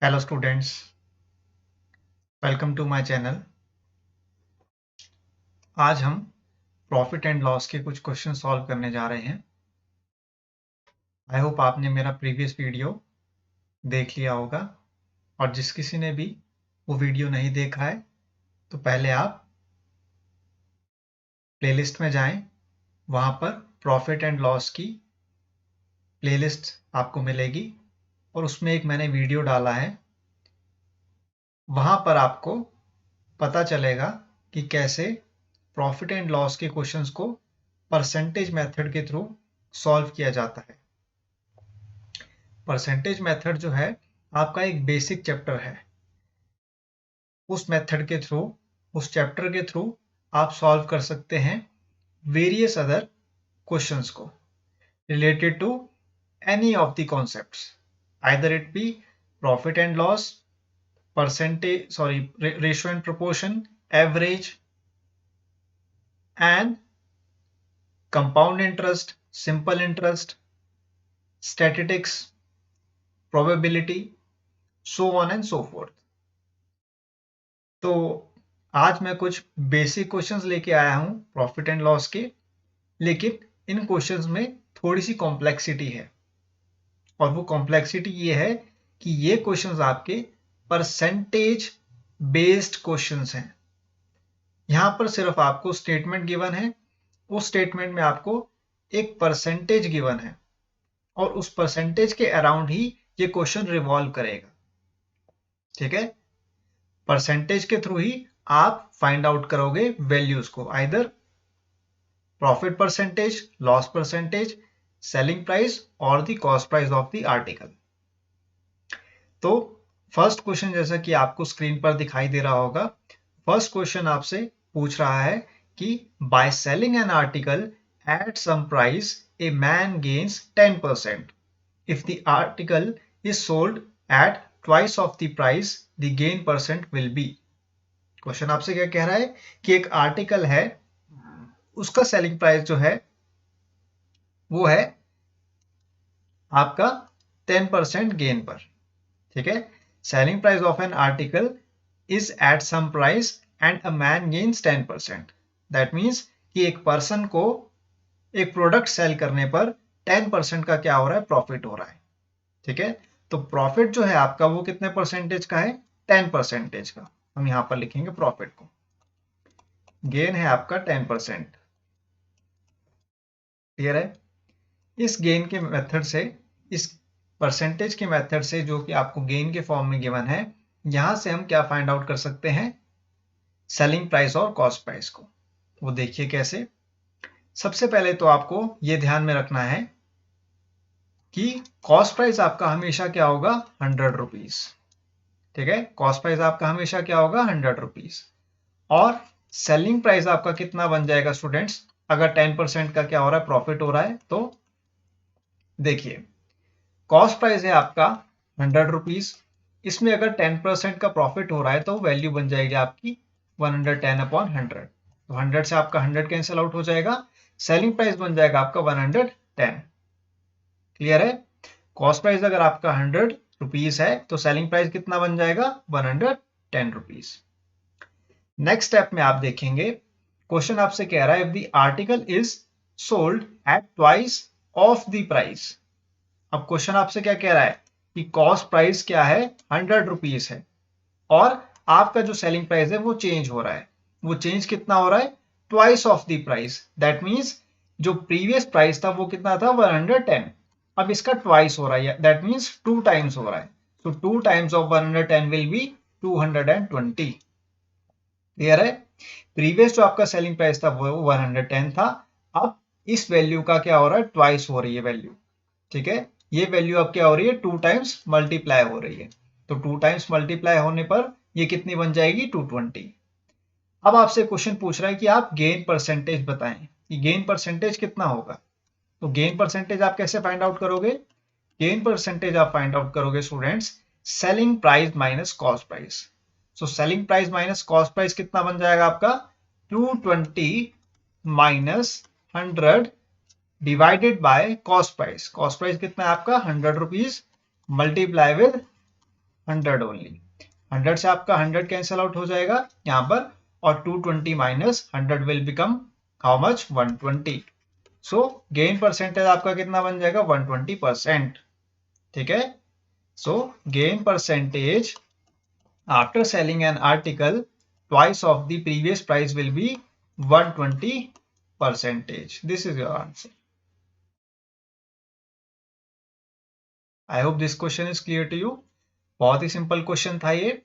Hello students, welcome to my channel. आज हम profit and loss के कुछ क्वेश्चन सॉल्व करने जा रहे हैं। आई होप आपने मेरा प्रीवियस वीडियो देख लिया होगा, और जिस किसी ने भी वो वीडियो नहीं देखा है तो पहले आप प्लेलिस्ट में जाएं। वहाँ पर प्रॉफिट एंड लॉस की प्लेलिस्ट आपको मिलेगी और उसमें एक मैंने वीडियो डाला है। वहाँ पर आपको पता चलेगा कि कैसे प्रॉफिट एंड लॉस के क्वेश्चंस को परसेंटेज मेथड के थ्रू सॉल्व किया जाता है। परसेंटेज मेथड जो है आपका एक बेसिक चैप्टर है। उस मेथड के थ्रू, उस चैप्टर के थ्रू आप सॉल्व कर सकते हैं वेरियस अदर क्वेश्चंस को related to any of the concepts, either it be profit and loss, ratio and proportion, average and compound interest, simple interest, statistics, probability, so on and so forth. तो आज मैं कुछ basic questions लेके आया हूं profit and loss के, लेकिन इन questions में थोड़ी सी कॉम्प्लेक्सिटी है। और वो कॉम्प्लेक्सिटी ये है कि ये क्वेश्चंस आपके परसेंटेज बेस्ड क्वेश्चंस हैं। यहां पर सिर्फ आपको स्टेटमेंट गिवन है, उस स्टेटमेंट में आपको एक परसेंटेज गिवन है और उस परसेंटेज के अराउंड ही ये क्वेश्चन रिवॉल्व करेगा। ठीक है, परसेंटेज के थ्रू ही आप फाइंड आउट करोगे वैल्यूज को, either profit percentage, loss percentage, selling price और the cost price of the article. तो फर्स्ट क्वेश्चन जैसा कि आपको स्क्रीन पर दिखाई दे रहा होगा, फर्स्ट क्वेश्चन आपसे पूछ रहा है कि by selling an article at some price a man gains 10%। If the article is sold at twice of the price the gain percent will be. Question आपसे क्या कह रहा है कि एक आर्टिकल है, उसका सेलिंग प्राइस जो है वो है आपका 10% गेन पर। ठीक है, selling price of an article is at some price and a man gains 10%। That means कि एक पर्सन को एक प्रोडक्ट सेल करने पर 10% का क्या हो रहा है, प्रॉफिट हो रहा है। ठीक है, तो प्रॉफिट जो है आपका वो कितने परसेंटेज का है, 10% का। हम यहां पर लिखेंगे प्रॉफिट को, गेन है आपका 10%। क्लियर है? इस गेन के मेथड से, इस परसेंटेज के मेथड से जो कि आपको गेन के फॉर्म में गिवन है, यहां से हम क्या फाइंड आउट कर सकते हैं, सेलिंग प्राइस और कॉस्ट प्राइस को। वो देखिए कैसे। सबसे पहले तो आपको ये ध्यान में रखना है कि कॉस्ट प्राइस आपका हमेशा क्या होगा, 100 रुपीज। ठीक है, कॉस्ट प्राइस आपका हमेशा क्या होगा, 100 रुपीज। और सेलिंग प्राइस आपका कितना बन जाएगा स्टूडेंट्स, अगर 10% का क्या हो रहा है, प्रॉफिट हो रहा है। तो देखिए, कॉस्ट प्राइस है आपका 100 रुपीज, इसमें अगर 10% का प्रॉफिट हो रहा है तो वैल्यू बन जाएगी आपकी 110/100। तो 100 से आपका 100 कैंसिल आउट हो जाएगा, सेलिंग प्राइस बन जाएगा आपका 110। क्लियर है? कॉस्ट प्राइस अगर आपका 100 रुपीज है तो सेलिंग प्राइस कितना बन जाएगा, 110 रुपीज। नेक्स्ट स्टेप में आप देखेंगे, क्वेश्चन आपसे कह रहा है if the article is sold at twice of the price. अब क्वेश्चन आपसे क्या कह रहा है कि कॉस्ट प्राइस क्या है, 100 रुपीज है, और आपका जो सेलिंग प्राइस है वो चेंज हो रहा है। वो चेंज कितना हो रहा है, twice of the price. That means जो प्रीवियस प्राइस था वो कितना था, 110। अब इसका ट्वाइस हो रहा है, दैट मीन्स 2 टाइम्स हो रहा है। तो 2 times of 110 will be 220। Clear है? प्रीवियस जो आपका सेलिंग प्राइस था वो 110 था, अब इस वैल्यू का क्या हो रहा है, ट्वाइस हो रही है वैल्यू। ठीक है, ये वैल्यू अब क्या हो रही है, 2 टाइम्स मल्टीप्लाई हो रही है। तो 2 टाइम्स मल्टीप्लाई होने पर ये कितनी बन जाएगी, 220। अब आपसे क्वेश्चन पूछ रहा है कि आप गेन परसेंटेज बताएं कि गेन परसेंटेज कितना होगा। तो गेन परसेंटेज आप कैसे फाइंड आउट करोगे, गेन परसेंटेज आप फाइंड आउट करोगे students, selling price minus cost price. So selling price minus cost price कितना बन जाएगा आपका, 220 minus 100 divided by cost price. Cost price कितना है आपका, 100 रुपीज, मल्टीप्लाई विद 100 ओनली। 100 से आपका 100 कैंसिल आउट हो जाएगा यहाँ पर, और 220 minus 100 will become how much, 120। So gain percentage आपका कितना बन जाएगा, 120%। ठीक है, so gain percentage after selling an article twice of the previous price will be 120%। This is your answer. I hope this question is clear to you. बहुत ही simple question था ये।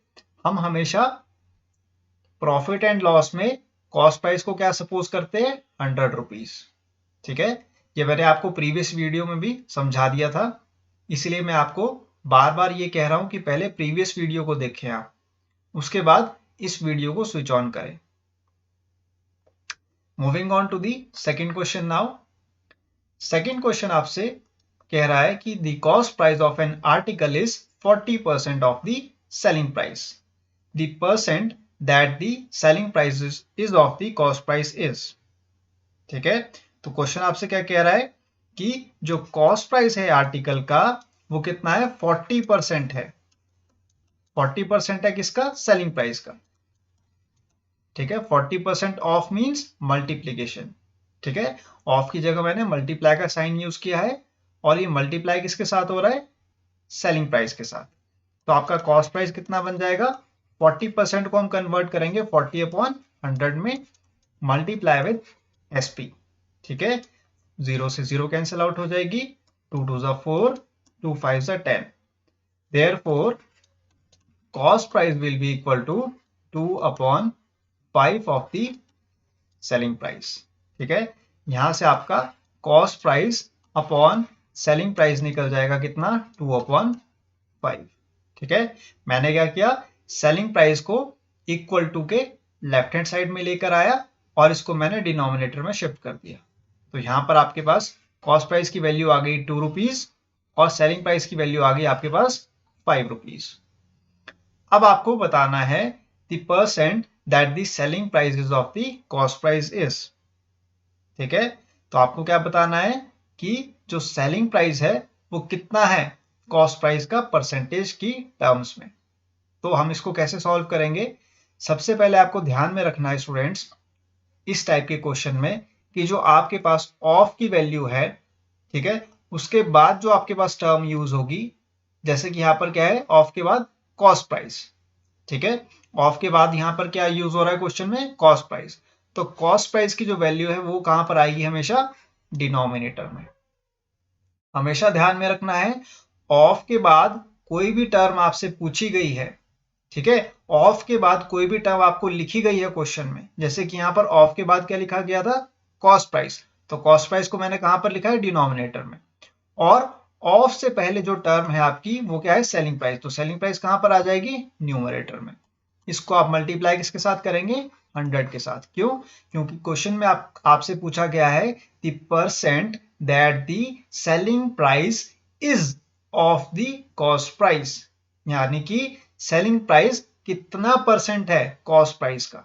हम हमेशा प्रॉफिट एंड लॉस में cost price को क्या suppose करते हैं, 100 रुपीज। ठीक है, ये मैंने आपको प्रीवियस वीडियो में भी समझा दिया था, इसलिए मैं आपको बार बार ये कह रहा हूं कि पहले प्रीवियस वीडियो को देखें आप, उसके बाद इस वीडियो को स्विच ऑन करें। Moving on to the second question now. Second question आपसे कह रहा है कि the cost price of an article is 40% of the selling price. The percent that the selling price is of the cost price is. ठीक है, तो question आपसे क्या कह रहा है कि जो कॉस्ट प्राइस है आर्टिकल का वो कितना है, 40% है। 40% है किसका, सेलिंग प्राइस का। ठीक है, 40% ऑफ मींस मल्टीप्लीकेशन। ठीक है, ऑफ की जगह मैंने मल्टीप्लाई का साइन यूज किया है, और ये मल्टीप्लाई किसके साथ हो रहा है, सेलिंग प्राइस के साथ। तो आपका कॉस्ट प्राइस कितना बन जाएगा, 40% को हम कन्वर्ट करेंगे 40/100 में, मल्टीप्लाई विद एसपी। ठीक है, 0 से 0 कैंसिल आउट हो जाएगी, 2 2 ज़ा 4, 2 5 ज़ा 10। Therefore cost price will be equal to 2/5 of the selling price. ठीक है, यहां से आपका cost price upon selling price निकल जाएगा कितना, 2/5। ठीक है, मैंने क्या किया, सेलिंग प्राइस को इक्वल टू के लेफ्ट हैंड साइड में लेकर आया और इसको मैंने डिनोमिनेटर में शिफ्ट कर दिया। तो यहां पर आपके पास कॉस्ट प्राइस की वैल्यू आ गई 2 रुपीज और सेलिंग प्राइस की वैल्यू आ गई आपके पास 5 रुपीज। अब आपको बताना है the percent that the selling price is of the cost price is. ठीक है, तो आपको क्या बताना है कि जो सेलिंग प्राइस है वो कितना है कॉस्ट प्राइस का परसेंटेज की टर्म्स में। तो हम इसको कैसे सॉल्व करेंगे, सबसे पहले आपको ध्यान में रखना है स्टूडेंट्स इस टाइप के क्वेश्चन में कि जो आपके पास ऑफ की वैल्यू है, ठीक है, उसके बाद जो आपके पास टर्म यूज होगी, जैसे कि यहां पर क्या है, ऑफ के बाद कॉस्ट प्राइस। ठीक है, ऑफ के बाद यहां पर क्या यूज हो रहा है क्वेश्चन में, कॉस्ट प्राइस। तो कॉस्ट प्राइस की जो वैल्यू है वो कहां पर आएगी, हमेशा डिनोमिनेटर में। हमेशा ध्यान में रखना है ऑफ के बाद कोई भी टर्म आपसे पूछी गई है, ठीक है, ऑफ के बाद कोई भी टर्म आपको लिखी गई है क्वेश्चन में, जैसे कि यहां पर ऑफ के बाद क्या लिखा गया था, कॉस्ट प्राइस। तो कॉस्ट प्राइस को मैंने कहां पर लिखा है, डिनोमिनेटर में। और ऑफ से पहले जो टर्म है आपकी वो क्या है, सेलिंग प्राइस। तो सेलिंग प्राइस कहां पर आ जाएगी, न्यूमरेटर में। इसको आप मल्टीप्लाई किसके साथ करेंगे, 100 के साथ। क्यों, क्योंकि क्वेश्चन में आपसे पूछा गया है the percent that the selling price is of the cost price, यानी कि सेलिंग प्राइस कितना परसेंट है कॉस्ट प्राइस का।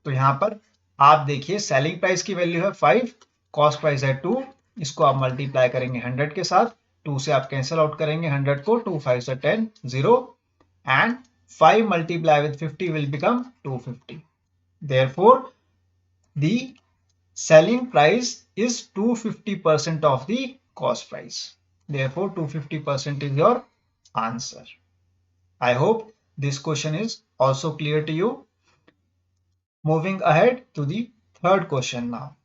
तो यहां पर आप देखिए सेलिंग प्राइस की वैल्यू है 5, कॉस्ट प्राइस है 2, इसको आप मल्टीप्लाई करेंगे 100 के साथ, 2 से आप कैंसिल आउट करेंगे 100 को, 2 5 से 10, 0, and 5 multiply with 50 will become 250. Therefore, the selling price is 250% of the cost price. Therefore, 250% is your answer. I hope this question is also clear to you. Moving ahead to the third question now.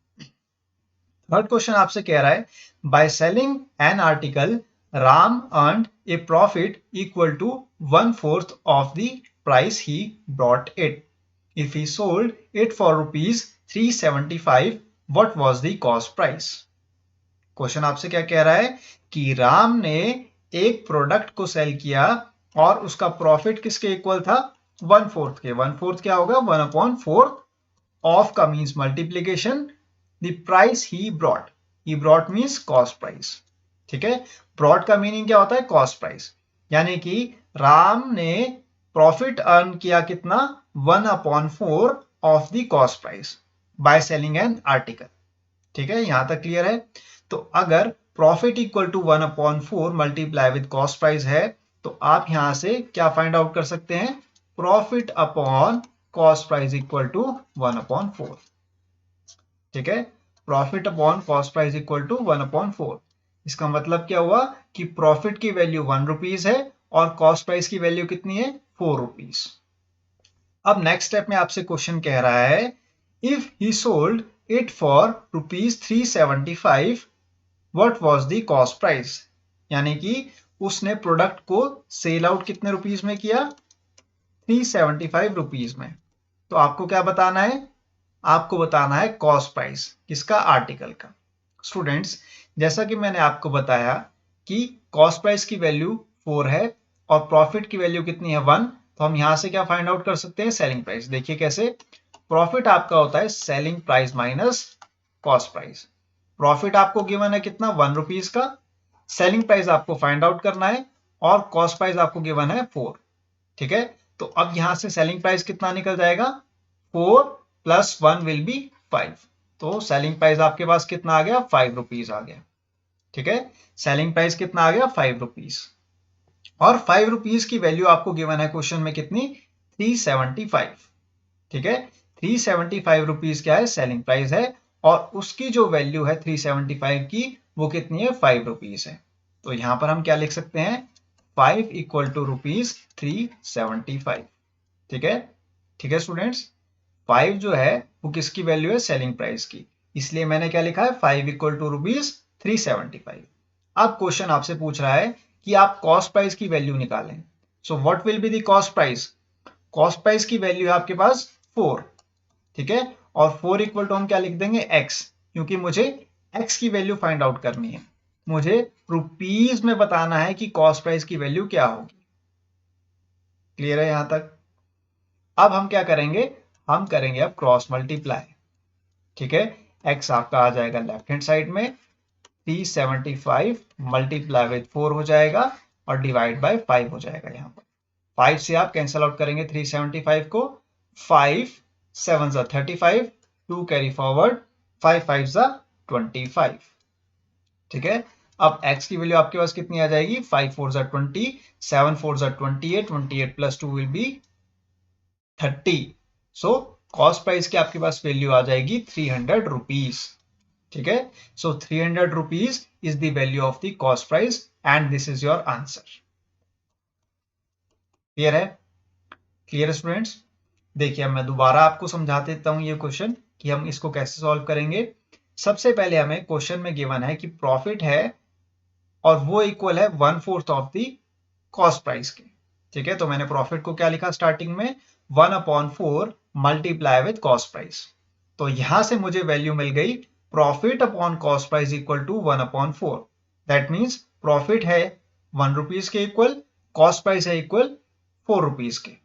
Third question आपसे कह रहा है by selling an article Ram earned a profit equal to 1/4 of the price he brought it. If he sold it for rupees 375, what was the cost price. Question आपसे क्या कह रहा है कि राम ने एक प्रोडक्ट को सेल किया और उसका प्रॉफिट किसके इक्वल था, 1/4 के। 1/4 क्या होगा, 1/4 ऑफ का means multiplication, the price he brought means cost price। ठीक है, brought का मीनिंग क्या होता है, cost price। यानी कि राम ने प्रॉफिट अर्न किया कितना, 1/4 of the cost price by selling an article. ठीक है, यहां तक क्लियर है। तो अगर profit equal to 1/4 multiply with cost price है तो आप यहां से क्या फाइंड आउट कर सकते हैं, profit upon cost price equal to 1/4। ठीक है, profit upon cost price equal to 1/4। इसका मतलब क्या हुआ कि प्रॉफिट की वैल्यू 1 रुपीज है और कॉस्ट प्राइस की वैल्यू कितनी है, 4 रुपीज। अब नेक्स्ट स्टेप में आपसे क्वेश्चन कह रहा है, if he sold it for ₹375, what was the cost price. यानी कि उसने प्रोडक्ट को सेल आउट कितने रुपीज में किया, 375 रुपीज में। तो आपको क्या बताना है, आपको बताना है कॉस्ट प्राइस किसका, आर्टिकल का। स्टूडेंट्स, जैसा कि मैंने आपको बताया कि कॉस्ट प्राइस की वैल्यू 4 है और प्रॉफिट की वैल्यू कितनी है, 1। तो हम यहां से क्या फाइंड आउट कर सकते हैं, सेलिंग प्राइस। देखिए कैसे, प्रॉफिट आपका होता है selling price minus cost price. Profit आपको गिवन है कितना, 1 रुपीज का। सेलिंग प्राइस आपको फाइंड आउट करना है और कॉस्ट प्राइस आपको गिवन है 4। ठीक है, तो अब यहां से सेलिंग प्राइस कितना निकल जाएगा, 4 + 1 विल बी 5। तो सेलिंग प्राइस आपके पास कितना आ गया, 5 रुपीज आ गया। ठीक है, सेलिंग प्राइस कितना आ गया, 5 रुपीज। और 5 रुपीज की वैल्यू आपको गिवन है क्वेश्चन में कितनी, 375। ठीक है, 375 रुपीज क्या है, सेलिंग प्राइस है और उसकी जो वैल्यू है 375 की वो कितनी है, 5 रुपीज है। तो यहां पर हम क्या लिख सकते हैं, 5 इक्वल टू ₹375। ठीक है, ठीक है स्टूडेंट्स, 5 जो है वो किसकी वैल्यू है, सेलिंग प्राइस की। इसलिए मैंने क्या लिखा है, 5 इक्वल टू ₹375। अब क्वेश्चन आपसे पूछ रहा है कि आप कॉस्ट प्राइस की वैल्यू निकालें। So what will be the cost price. Cost price की वैल्यू है आपके पास 4। ठीक है, और 4 इक्वल टू हम क्या लिख देंगे, x, क्योंकि मुझे x की वैल्यू फाइंड आउट करनी है। मुझे रुपीज में बताना है कि कॉस्ट प्राइस की वैल्यू क्या होगी। क्लियर है यहां तक। अब हम क्या करेंगे, हम करेंगे अब क्रॉस मल्टीप्लाई। ठीक है, x आपका आ जाएगा लेफ्ट हैंड साइड में, 375 मल्टीप्लाई विद 4 हो जाएगा और डिवाइड बाय 5 हो जाएगा। यहाँ पर 5 से आप कैंसिल आउट करेंगे 375 को, 5 7 जा 35, 2 कैरी फॉरवर्ड, 5 5 जा 25। ठीक है, अब x की वैल्यू आपके पास कितनी आ जाएगी, 5 4 जा 20, 7 4 जा 28, 28 + 2 will B 30। So cost price की आपके पास वैल्यू आ जाएगी 300 रुपीज। ठीक है, सो 300 rupees is the value of the cost price and this is your answer. Clear है, क्लियर स्टूडेंट्स। देखिए अब मैं दोबारा आपको समझा देता हूं ये क्वेश्चन कि हम इसको कैसे सॉल्व करेंगे। सबसे पहले हमें क्वेश्चन में गिवन है कि प्रॉफिट है और वो इक्वल है 1/4 ऑफ द कॉस्ट प्राइस के। ठीक है, तो मैंने प्रॉफिट को क्या लिखा स्टार्टिंग में, 1/4 मल्टीप्लाई विद कॉस्ट प्राइस। तो यहां से मुझे वैल्यू मिल गई, profit upon cost price equal to 1/4। That means profit है 1 रुपीज के इक्वल, कॉस्ट प्राइस है इक्वल 4 रुपीज के।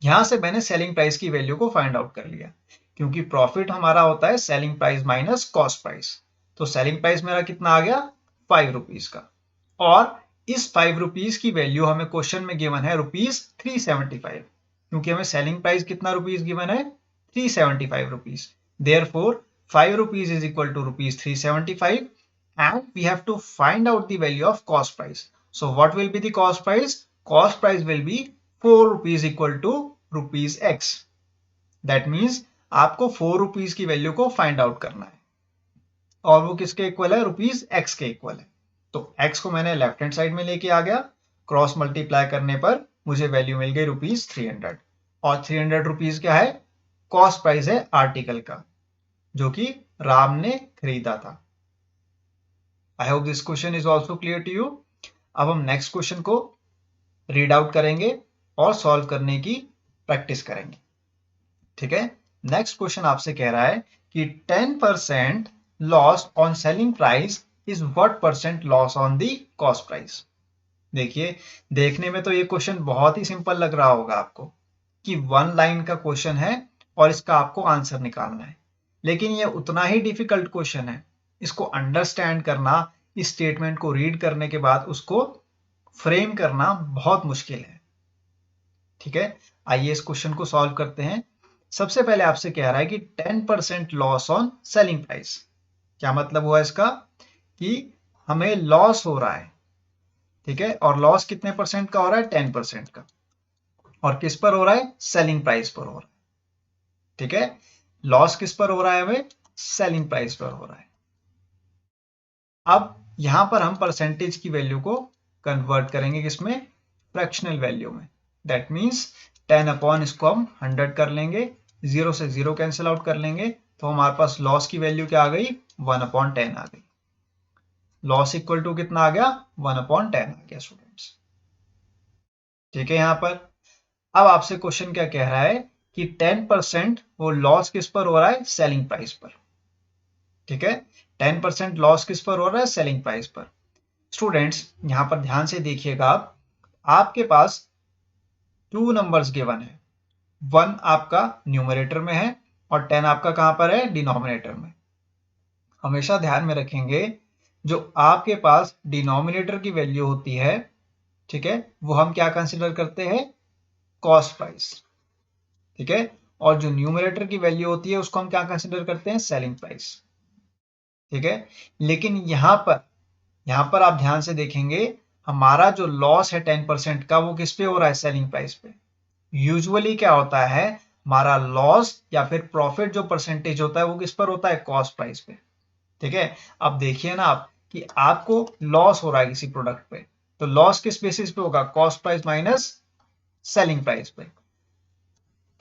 यहां से मैंने सेलिंग प्राइस की वैल्यू को फाइंड आउट कर लिया, क्योंकि प्रॉफिट हमारा होता है selling price minus cost price. तो सेलिंग प्राइस मेरा कितना आ गया, 5 रुपीज का। और इस 5 रुपीज की वैल्यू हमें क्वेश्चन में गिवन है ₹375, क्योंकि हमें सेलिंग प्राइस कितना रुपीज गिवन है, 375 rupees. Therefore 5 rupees is equal to ₹375 and we have to find out the value of cost price. So what will be the cost price? Cost price will be 4 rupees equal to rupees x. That means आपको 4 rupees की value को find out करना है और वो किसके equal है, rupees x के इक्वल है। तो x को मैंने लेफ्ट हैंड साइड में लेके आ गया, क्रॉस मल्टीप्लाई करने पर मुझे वैल्यू मिल गई ₹300। और 300 रुपीज क्या है, कॉस्ट प्राइस है आर्टिकल का जो कि राम ने खरीदा था। I hope this question is also clear to you. अब हम नेक्स्ट क्वेश्चन को रीड आउट करेंगे और सॉल्व करने की प्रैक्टिस करेंगे। ठीक है, नेक्स्ट क्वेश्चन आपसे कह रहा है कि 10% loss on selling price is what percent loss on the cost price. देखिए, देखने में तो ये क्वेश्चन बहुत ही सिंपल लग रहा होगा आपको कि 1 लाइन का क्वेश्चन है और इसका आपको आंसर निकालना है, लेकिन ये उतना ही डिफिकल्ट क्वेश्चन है। इसको अंडरस्टैंड करना, इस स्टेटमेंट को रीड करने के बाद उसको फ्रेम करना बहुत मुश्किल है। ठीक है, आइए इस क्वेश्चन को सॉल्व करते हैं। सबसे पहले आपसे कह रहा है कि 10% लॉस ऑन सेलिंग प्राइस। क्या मतलब हुआ इसका, कि हमें लॉस हो रहा है। ठीक है, और लॉस कितने परसेंट का हो रहा है, 10% का, और किस पर हो रहा है, सेलिंग प्राइस पर हो रहा है। ठीक है, लॉस किस पर हो रहा है, हमें सेलिंग प्राइस पर हो रहा है। अब यहां पर हम परसेंटेज की वैल्यू को कन्वर्ट करेंगे किसमें, फ्रैक्शनल वैल्यू में। दैट मीन्स 10 अपॉन इसको हम 100 कर लेंगे, 0 से 0 कैंसिल आउट कर लेंगे, तो हमारे पास लॉस की वैल्यू क्या आ गई, 1/10 आ गई। लॉस इक्वल टू कितना आ गया, 1/10 आ गया स्टूडेंट्स। ठीक है, यहां पर अब आपसे क्वेश्चन क्या कह रहा है कि 10% वो लॉस किस पर हो रहा है, सेलिंग प्राइस पर। ठीक है, 10% लॉस किस पर हो रहा है, सेलिंग प्राइस पर। स्टूडेंट्स यहां पर ध्यान से देखिएगा, आप आपके पास 2 नंबर्स गिवन है, 1 आपका न्यूमरेटर में है और 10 आपका कहां पर है, डिनोमिनेटर में। हमेशा ध्यान में रखेंगे, जो आपके पास डिनोमिनेटर की वैल्यू होती है, ठीक है, वो हम क्या कंसिडर करते हैं, कॉस्ट प्राइस। ठीक है, और जो न्यूमरेटर की वैल्यू होती है उसको हम क्या कंसिडर करते हैं, सेलिंग प्राइस। ठीक है, लेकिन यहां पर आप ध्यान से देखेंगे, हमारा जो लॉस है 10% का, वो किस पे हो रहा है, सेलिंग प्राइस पे। यूजुअली क्या होता है, हमारा लॉस या फिर प्रॉफिट जो परसेंटेज होता है वो किस पर होता है, कॉस्ट प्राइस पे। ठीक है, अब देखिए ना आप कि आपको लॉस हो रहा है किसी प्रोडक्ट पे, तो लॉस किस बेसिस पे होगा, cost price minus selling price पे।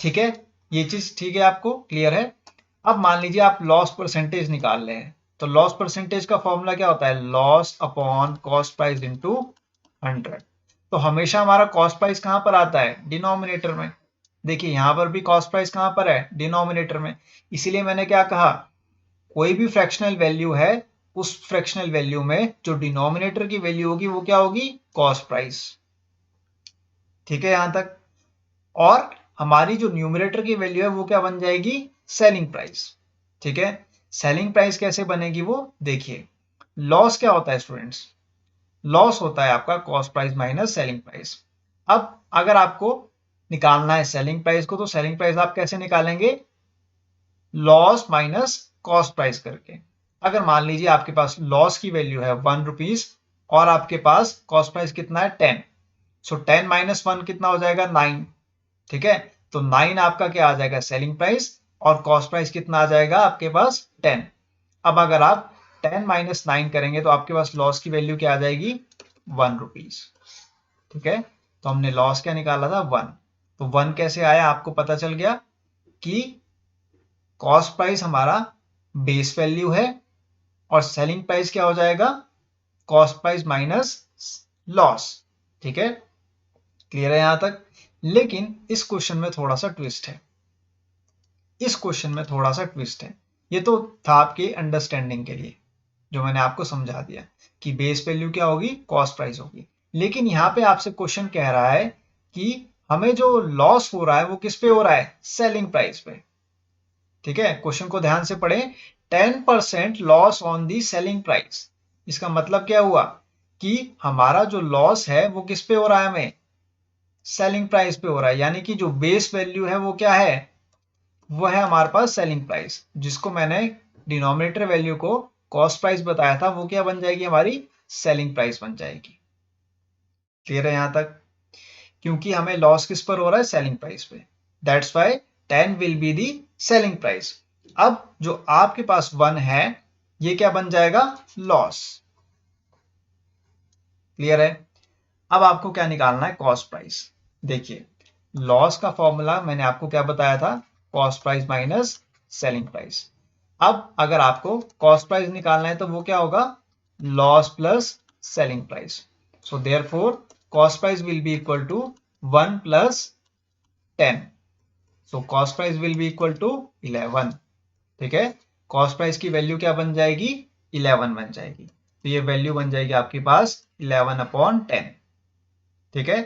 ठीक है, ये चीज ठीक है, आपको क्लियर है। अब मान लीजिए आप लॉस परसेंटेज निकाल रहे हैं, तो लॉस परसेंटेज का फॉर्मूला क्या होता है, loss upon cost price into 100। तो हमेशा हमारा कॉस्ट प्राइस कहां पर आता है, डिनोमिनेटर में। देखिए यहां पर भी कॉस्ट प्राइस कहां पर है, डिनोमिनेटर में। इसीलिए मैंने क्या कहा, कोई भी फ्रैक्शनल वैल्यू है, उस फ्रैक्शनल वैल्यू में जो डिनोमिनेटर की वैल्यू होगी वो क्या होगी, कॉस्ट प्राइस। ठीक है यहां तक, और हमारी जो न्यूमरेटर की वैल्यू है वो क्या बन जाएगी, सेलिंग प्राइस। ठीक है, सेलिंग प्राइस कैसे बनेगी वो देखिए, लॉस क्या होता है स्टूडेंट्स, लॉस होता है आपका cost price minus selling price. अब अगर आपको निकालना है सेलिंग प्राइस को, तो सेलिंग प्राइस आप कैसे निकालेंगे, लॉस माइनस कॉस्ट प्राइस करके। अगर मान लीजिए आपके पास लॉस की वैल्यू है 1 रुपीज और आपके पास कॉस्ट प्राइस कितना है 10, सो 10 माइनस 1 कितना हो जाएगा, 9। ठीक है, तो 9 आपका क्या आ जाएगा, सेलिंग प्राइस, और कॉस्ट प्राइस कितना आ जाएगा आपके पास 10। अब अगर आप 10 माइनस 9 करेंगे तो आपके पास लॉस की वैल्यू क्या आ जाएगी, 1 रुपीज। ठीक है, तो हमने लॉस क्या निकाला था, 1। तो 1 कैसे आया, आपको पता चल गया कि कॉस्ट प्राइस हमारा बेस वैल्यू है और सेलिंग प्राइस क्या हो जाएगा, कॉस्ट प्राइस माइनस लॉस। ठीक है, क्लियर है यहां तक। लेकिन इस क्वेश्चन में थोड़ा सा ट्विस्ट है, इस क्वेश्चन में थोड़ा सा ट्विस्ट है। ये तो था आपके अंडरस्टैंडिंग के लिए, जो मैंने आपको समझा दिया कि बेस वैल्यू क्या होगी, कॉस्ट प्राइस होगी। लेकिन यहाँ पे आपसे क्वेश्चन कह रहा है कि हमें जो लॉस हो रहा है वो किस पे हो रहा है, सेलिंग प्राइस पे। ठीक है, क्वेश्चन को ध्यान से पढ़ें, 10% loss on the selling price. इसका मतलब क्या हुआ कि हमारा जो लॉस है वो किस पे हो रहा है, हमें सेलिंग प्राइस पे हो रहा है। यानी कि जो बेस वैल्यू है वो क्या है, वो है हमारे पास सेलिंग प्राइस, जिसको मैंने डिनोमिनेटर वैल्यू को कॉस्ट प्राइस बताया था, वो क्या बन जाएगी, हमारी सेलिंग प्राइस बन जाएगी। क्लियर है यहां तक, क्योंकि हमें लॉस किस पर हो रहा है, सेलिंग प्राइस पे। That's why 10 will be the selling price. अब जो आपके पास 1 है, ये क्या बन जाएगा, लॉस। क्लियर है। अब आपको क्या निकालना है, कॉस्ट प्राइस। देखिए लॉस का फॉर्मूला मैंने आपको क्या बताया था, cost price minus selling price. अब अगर आपको कॉस्ट प्राइस निकालना है तो वो क्या होगा, loss plus selling price. So therefore cost price will be equal to 1 plus 10। So cost price will be equal to 11। ठीक है, कॉस्ट प्राइस की वैल्यू क्या बन जाएगी, 11 बन जाएगी। तो ये वैल्यू बन जाएगी आपके पास 11/10। ठीक है,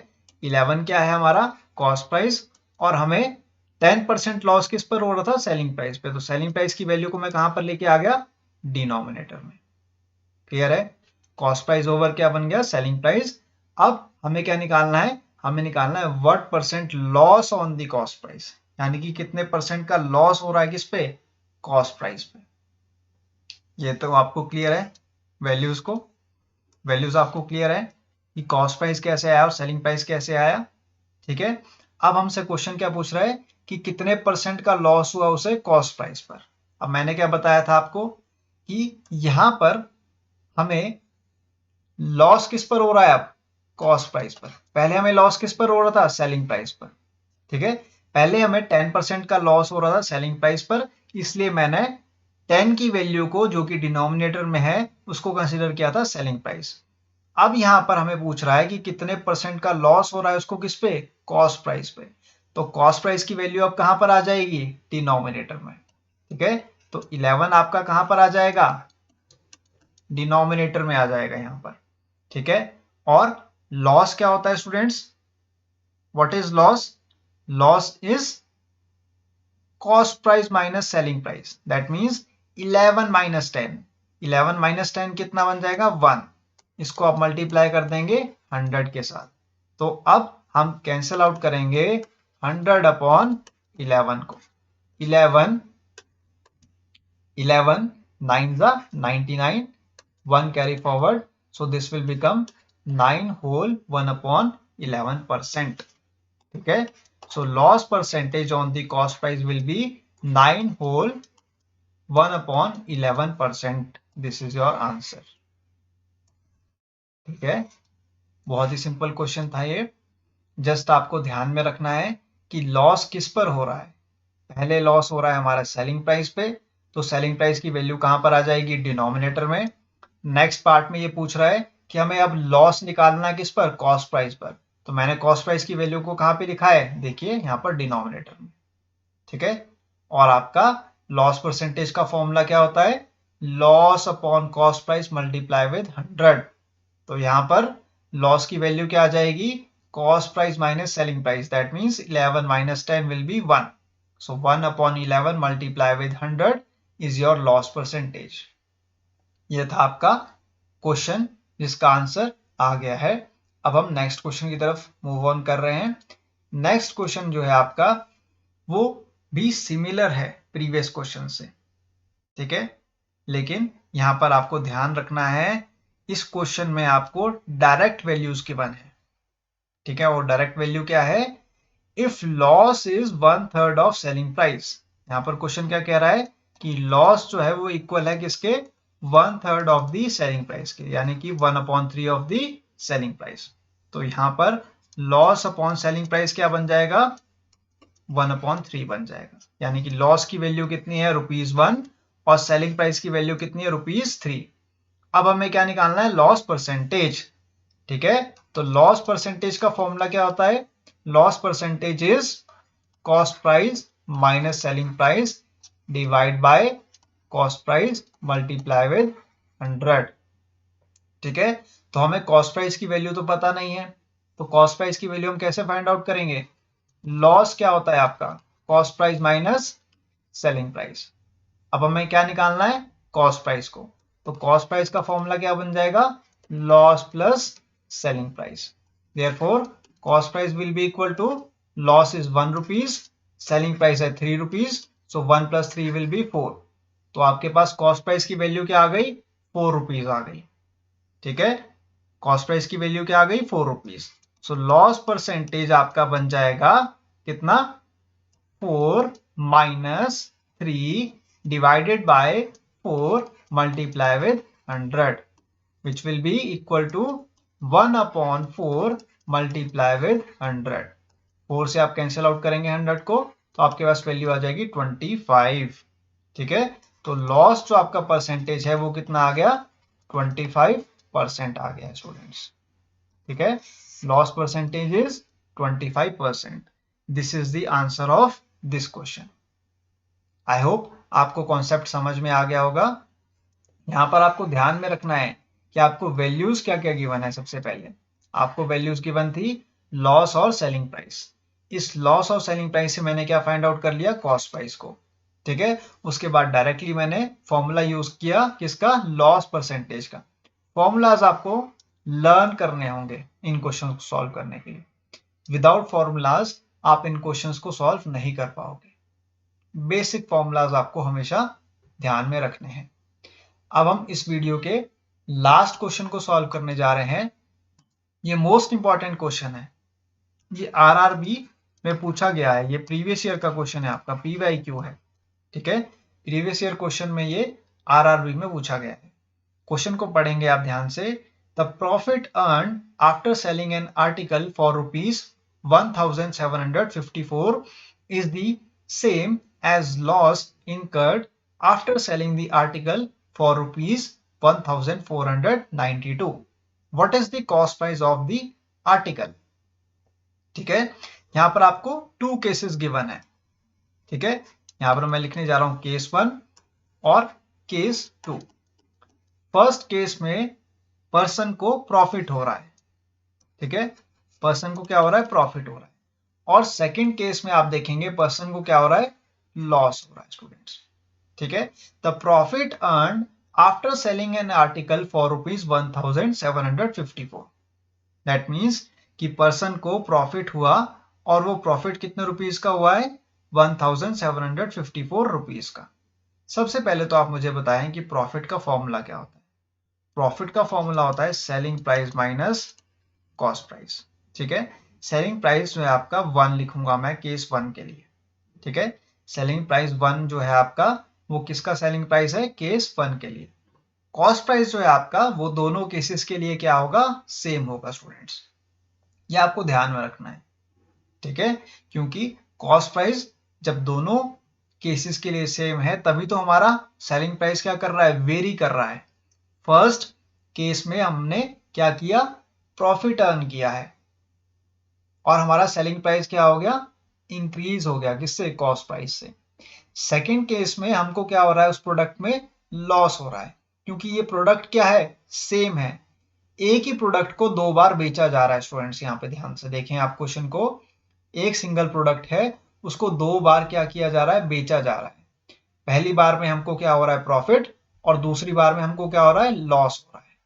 11 क्या है हमारा, कॉस्ट प्राइस, और हमें 10% लॉस किस पर हो रहा था, सेलिंग प्राइस पे। तो सेलिंग प्राइस की वैल्यू को मैं कहां पर लेके आ गया, डिनोमिनेटर में। क्लियर है, कॉस्ट प्राइस ओवर क्या बन गया, सेलिंग प्राइस। अब हमें क्या निकालना है, हमें निकालना है what percent loss on the cost price, यानी कि कितने परसेंट का लॉस हो रहा है किस पे, कॉस्ट प्राइस पे। ये तो आपको क्लियर है, वैल्यूज आपको क्लियर है। कि कॉस्ट प्राइस कैसे आया और सेलिंग प्राइस कैसे आया। ठीक है, अब हमसे क्वेश्चन क्या पूछ रहा है कि कितने परसेंट का लॉस हुआ उसे कॉस्ट प्राइस पर। अब मैंने क्या बताया था आपको कि यहां पर हमें लॉस किस पर हो रहा है, अब कॉस्ट प्राइस पर। पहले हमें लॉस किस पर हो रहा था, सेलिंग प्राइस पर। ठीक है, पहले हमें 10% का लॉस हो रहा था सेलिंग प्राइस पर, इसलिए मैंने 10 की वैल्यू को जो कि डिनोमिनेटर में है उसको कंसीडर किया था सेलिंग प्राइस। अब यहां पर हमें पूछ रहा है कि कितने परसेंट का लॉस हो रहा है उसको किस पे, कॉस्ट प्राइस पे। तो कॉस्ट प्राइस की वैल्यू अब कहां पर आ जाएगी, डिनोमिनेटर में। ठीक है, तो 11 आपका कहां पर आ जाएगा, डिनोमिनेटर में आ जाएगा यहां पर। ठीक है, और लॉस क्या होता है students, what is loss, loss is cost price minus selling price, that means 11 minus 10। 11 minus 10 कितना बन जाएगा, 1। इसको आप मल्टीप्लाई कर देंगे 100 के साथ। तो अब हम कैंसिल आउट करेंगे 100 अपॉन 11 को। 11 9 जा 99, 1 carry forward, so this will become 9 whole 1 upon 11%. ठीक है, so loss percentage on the cost price will be 9 whole 1 upon 11%. This is your answer. ठीक है, बहुत ही सिंपल क्वेश्चन था ये। जस्ट आपको ध्यान में रखना है कि लॉस किस पर हो रहा है। पहले लॉस हो रहा है हमारा सेलिंग प्राइस पे, तो सेलिंग प्राइस की वैल्यू कहां पर आ जाएगी, डिनोमिनेटर में। नेक्स्ट पार्ट में ये पूछ रहा है कि हमें अब लॉस निकालना किस पर, कॉस्ट प्राइस पर। तो मैंने कॉस्ट प्राइस की वैल्यू को कहां पे लिखा है, देखिए यहां पर डिनोमिनेटर में। ठीक है, और आपका लॉस परसेंटेज का फॉर्मूला क्या होता है, loss upon cost price multiply with 100। तो यहां पर लॉस की वैल्यू क्या आ जाएगी, cost price minus selling price, that means 11 minus 10 will be 1। So 1 upon 11 multiply with 100 is your loss percentage. ये था आपका क्वेश्चन जिसका आंसर आ गया है। अब हम नेक्स्ट क्वेश्चन की तरफ मूव ऑन कर रहे हैं। नेक्स्ट क्वेश्चन जो है आपका वो भी सिमिलर है प्रीवियस क्वेश्चन से। ठीक है, लेकिन यहां पर आपको ध्यान रखना है, इस क्वेश्चन में आपको डायरेक्ट वैल्यूज गिवन है। ठीक है, और डायरेक्ट वैल्यू क्या है, if loss is 1/3 of selling price. यहां पर क्वेश्चन क्या कह रहा है कि लॉस जो है वो इक्वल है किसके, 1/3 ऑफ दी सेलिंग प्राइस के, यानी कि 1/3 ऑफ दी सेलिंग प्राइस। तो यहां पर लॉस अपॉन सेलिंग प्राइस क्या बन जाएगा, 1/3 बन जाएगा। यानी कि लॉस की वैल्यू कितनी है, ₹1 और सेलिंग प्राइस की वैल्यू कितनी है, ₹3। अब हमें क्या निकालना है, लॉस परसेंटेज। ठीक है, तो लॉस परसेंटेज का फॉर्मूला क्या होता है, loss percentage is cost price minus selling price divide by cost price multiply with 100। ठीक है, तो हमें कॉस्ट प्राइस की वैल्यू तो पता नहीं है, तो कॉस्ट प्राइस की वैल्यू हम कैसे फाइंड आउट करेंगे, लॉस क्या होता है आपका, cost price minus selling price. अब हमें क्या निकालना है, कॉस्ट प्राइस को। तो कॉस्ट प्राइस का फॉर्मूला क्या बन जाएगा, loss plus selling price. Therefore cost price will be equal to, loss is ₹1, selling price है ₹3, सो 1 + 3 विल बी 4। तो आपके पास कॉस्ट प्राइस की वैल्यू क्या आ गई, ₹4 आ गई। ठीक है, कॉस्ट प्राइस की वैल्यू क्या आ गई, ₹4। सो लॉस परसेंटेज आपका बन जाएगा कितना, 4 minus 3 divided by 4 multiply with 100, which will be equal to 1/4 multiply with 100। 4 से आप कैंसिल आउट करेंगे 100 को, तो आपके पास वैल्यू आ जाएगी 25। ठीक है, तो लॉस जो आपका परसेंटेज है वो कितना आ गया, 25% आ गया स्टूडेंट्स। ठीक है, loss percentage is 25%। This is the answer of this question. I hope आपको कॉन्सेप्ट समझ में आ गया होगा। यहां पर आपको ध्यान में रखना है कि आपको वैल्यूज क्या क्या गिवन है। सबसे पहले आपको वैल्यूज गिवन थी लॉस और सेलिंग प्राइस। इस लॉस और सेलिंग प्राइस से मैंने क्या फाइंड आउट कर लिया, कॉस्ट प्राइस को। ठीक है, उसके बाद डायरेक्टली मैंने फॉर्मूला यूज किया किसका, लॉस परसेंटेज का। फॉर्मूलाज आपको लर्न करने होंगे इन क्वेश्चन को सॉल्व करने के लिए। विदाउट फॉर्मूलाज आप इन क्वेश्चंस को सॉल्व नहीं कर पाओगे। बेसिक फॉर्मूलाज आपको हमेशा ध्यान में रखने हैं। अब हम इस वीडियो के लास्ट क्वेश्चन को सॉल्व करने जा रहे हैं। ये मोस्ट इंपॉर्टेंट क्वेश्चन है, ये आरआरबी में पूछा गया है, ये प्रीवियस ईयर का क्वेश्चन है, आपका पीवाईक्यू है। ठीक है, प्रीवियस ईयर क्वेश्चन में ये आरआरबी में पूछा गया है। क्वेश्चन को पढ़ेंगे आप ध्यान से। The profit earn after selling an article for ₹1754 is the same as loss incurred after selling the article for ₹1492. What is the cost price of the article? ठीक है, यहां पर आपको 2 केसेस गिवन है। ठीक है, यहां पर मैं लिखने जा रहा हूं केस 1 और केस 2। फर्स्ट केस में पर्सन को प्रॉफिट हो रहा है। ठीक है, पर्सन को क्या हो रहा है, प्रॉफिट हो रहा है। और सेकंड केस में आप देखेंगे पर्सन को क्या हो रहा है, लॉस हो रहा है स्टूडेंट्स। ठीक है, the profit earn after selling an article for ₹1754। That means कि पर्सन को प्रॉफिट हुआ और वो प्रॉफिट कितने रुपीज का हुआ है, ₹1754 का। सबसे पहले तो आप मुझे बताएं कि प्रॉफिट का फॉर्मूला क्या होता है। प्रॉफिट का फॉर्मूला होता है selling price minus cost price. ठीक है, सेलिंग प्राइस जो है आपका 1 लिखूंगा मैं केस 1 के लिए। ठीक है, सेलिंग प्राइस 1 जो है आपका वो किसका सेलिंग प्राइस है, केस 1 के लिए। कॉस्ट प्राइस जो है आपका वो दोनों केसेस के लिए क्या होगा, सेम होगा स्टूडेंट्स। ये आपको ध्यान में रखना है। ठीक है, क्योंकि कॉस्ट प्राइस जब दोनों केसेस के लिए सेम है तभी तो हमारा सेलिंग प्राइस क्या कर रहा है, वेरी कर रहा है। फर्स्ट केस में हमने क्या किया, प्रॉफिट अर्न किया है और हमारा सेलिंग प्राइस क्या हो गया, इंक्रीज हो गया, किससे, कॉस्ट प्राइस से। सेकंड केस में हमको क्या हो रहा है, उस प्रोडक्ट में लॉस हो रहा है, क्योंकि ये प्रोडक्ट क्या है, सेम है। एक ही प्रोडक्ट को 2 बार बेचा जा रहा है स्टूडेंट्स। यहाँ पे ध्यान से देखें आप क्वेश्चन को, एक सिंगल प्रोडक्ट है उसको 2 बार क्या किया जा रहा है, बेचा जा रहा है। पहली बार में हमको क्या हो रहा है, प्रॉफिट, और दूसरी बार में हमको क्या हो रहा है, लॉस हो रहा है।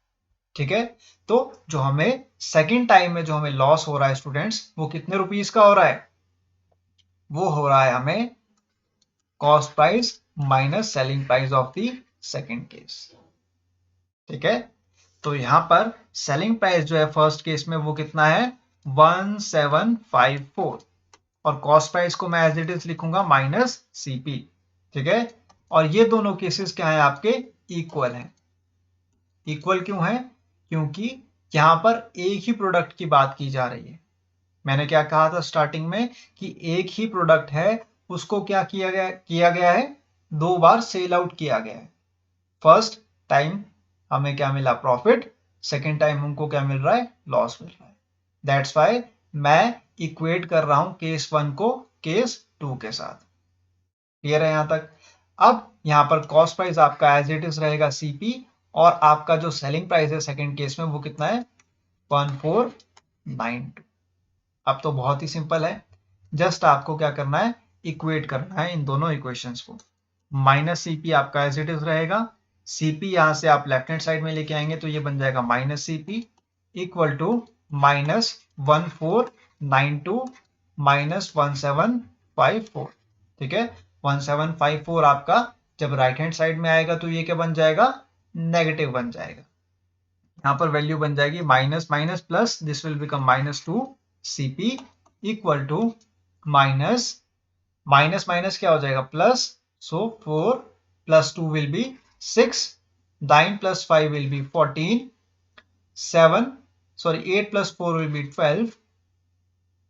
ठीक है, तो जो हमें सेकंड टाइम में जो हमें लॉस हो रहा है स्टूडेंट्स, वो कितने रुपीस का हो रहा है, वो हो रहा है हमें cost price minus selling price of the second case. ठीक है, तो यहां पर सेलिंग प्राइस जो है फर्स्ट केस में वो कितना है, 1754, और कॉस्ट प्राइस को मैं एज इट इज लिखूंगा माइनस सीपी। ठीक है, और ये दोनों केसेस क्या है आपके, इक्वल हैं। इक्वल क्यों है, क्योंकि यहां पर एक ही प्रोडक्ट की बात की जा रही है। मैंने क्या कहा था स्टार्टिंग में कि एक ही प्रोडक्ट है, उसको क्या किया गया है, 2 बार सेल आउट किया गया है। फर्स्ट टाइम हमें क्या मिला, प्रॉफिट, सेकेंड टाइम हमको क्या मिल रहा है, लॉस मिल रहा है। दैट्स वाई मैं इक्वेट कर रहा हूं केस 1 को केस 2 के साथ। क्लियर है यहां तक। अब यहां पर कॉस्ट प्राइस आपका एज इट इज रहेगा सीपी, और आपका जो सेलिंग प्राइस है सेकंड केस में वो कितना है, 1492। अब तो बहुत ही सिंपल है, जस्ट आपको क्या करना है, इक्वेट करना है इन दोनों इक्वेशंस को। माइनस सीपी आपका एज इट इज रहेगा, सीपी यहां से आप लेफ्ट हैंड साइड में लेके आएंगे तो ये बन जाएगा minus CP equal to minus 1492 minus 1754। ठीक है, 1754 आपका जब राइट हैंड साइड में आएगा तो ये क्या बन जाएगा, नेगेटिव बन जाएगा। यहां पर वैल्यू बन जाएगी minus minus plus, this will become minus 2 CP equal to minus minus minus क्या हो जाएगा, plus, so 4 plus 2 will be 6, 9 plus 5 will be 14, 8 plus 4 will be 12,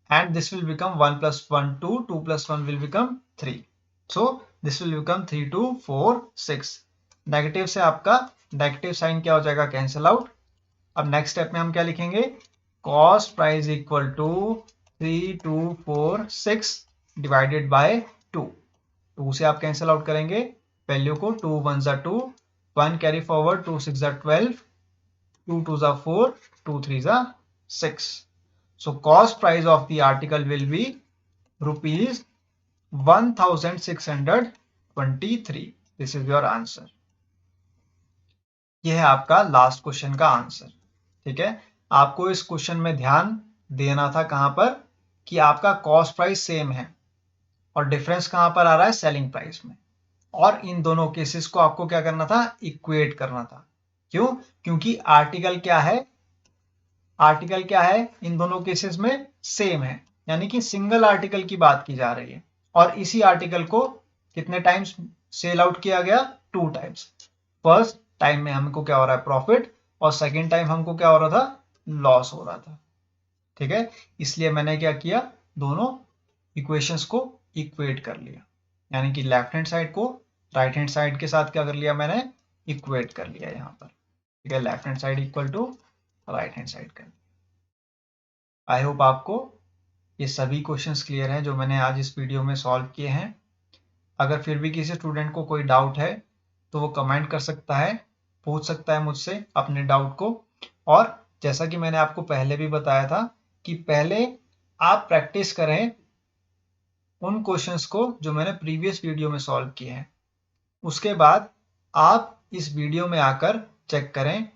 and this will become 1 plus 1 2, 2 plus 1 will become 3, so this will become 3 2 4 6। Negative से आपका negative sign क्या हो जाएगा, cancel out. अब next step में हम क्या लिखेंगे, cost price equal to 3246 divided by 2। 2 से आप कैंसिल आउट करेंगे वैल्यू को, 2 1 जा 2, 1 कैरी फॉरवर्ड, 2 6 जा 12, 2 2 जा 4, 2 3 जा 6। So cost price of the article will be rupees 1623। This is your answer। यह है आपका लास्ट क्वेश्चन का आंसर। ठीक है, आपको इस क्वेश्चन में ध्यान देना था कहां पर, कि आपका कॉस्ट प्राइस सेम है और डिफरेंस कहां पर आ रहा है, सेलिंग प्राइस में। और इन दोनों केसेस को आपको क्या करना था, इक्वेट करना था। क्यों, क्योंकि आर्टिकल क्या है, आर्टिकल क्या है इन दोनों केसेस में सेम है, यानी कि सिंगल आर्टिकल की बात की जा रही है और इसी आर्टिकल को कितने टाइम्स सेल आउट किया गया, 2 टाइम्स। फर्स्ट टाइम में हमको क्या हो रहा है, प्रॉफिट, और सेकेंड टाइम हमको क्या हो रहा था, लॉस हो रहा था। ठीक है, इसलिए मैंने क्या किया, दोनों इक्वेशंस को इक्वेट कर लिया, यानी कि लेफ्ट हैंड साइड को राइट हैंड साइड के साथ क्या कर लिया, मैंने इक्वेट कर लिया यहाँ पर। ठीक है, left hand side equal to right hand side कर। आई होप आपको ये सभी क्वेश्चंस क्लियर हैं जो मैंने आज इस वीडियो में सॉल्व किए हैं। अगर फिर भी किसी स्टूडेंट को कोई डाउट है तो वो कमेंट कर सकता है, पूछ सकता है मुझसे अपने डाउट को। और जैसा कि मैंने आपको पहले भी बताया था कि पहले आप प्रैक्टिस करें उन क्वेश्चंस को जो मैंने प्रीवियस वीडियो में सॉल्व किए हैं, उसके बाद आप इस वीडियो में आकर चेक करें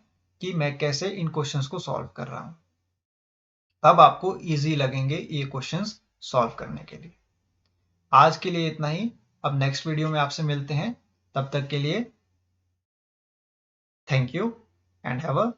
कि मैं कैसे इन क्वेश्चंस को सॉल्व कर रहा हूं। तब आपको इजी लगेंगे ये क्वेश्चंस सॉल्व करने के लिए। आज के लिए इतना ही, अब नेक्स्ट वीडियो में आपसे मिलते हैं। तब तक के लिए thank you and have a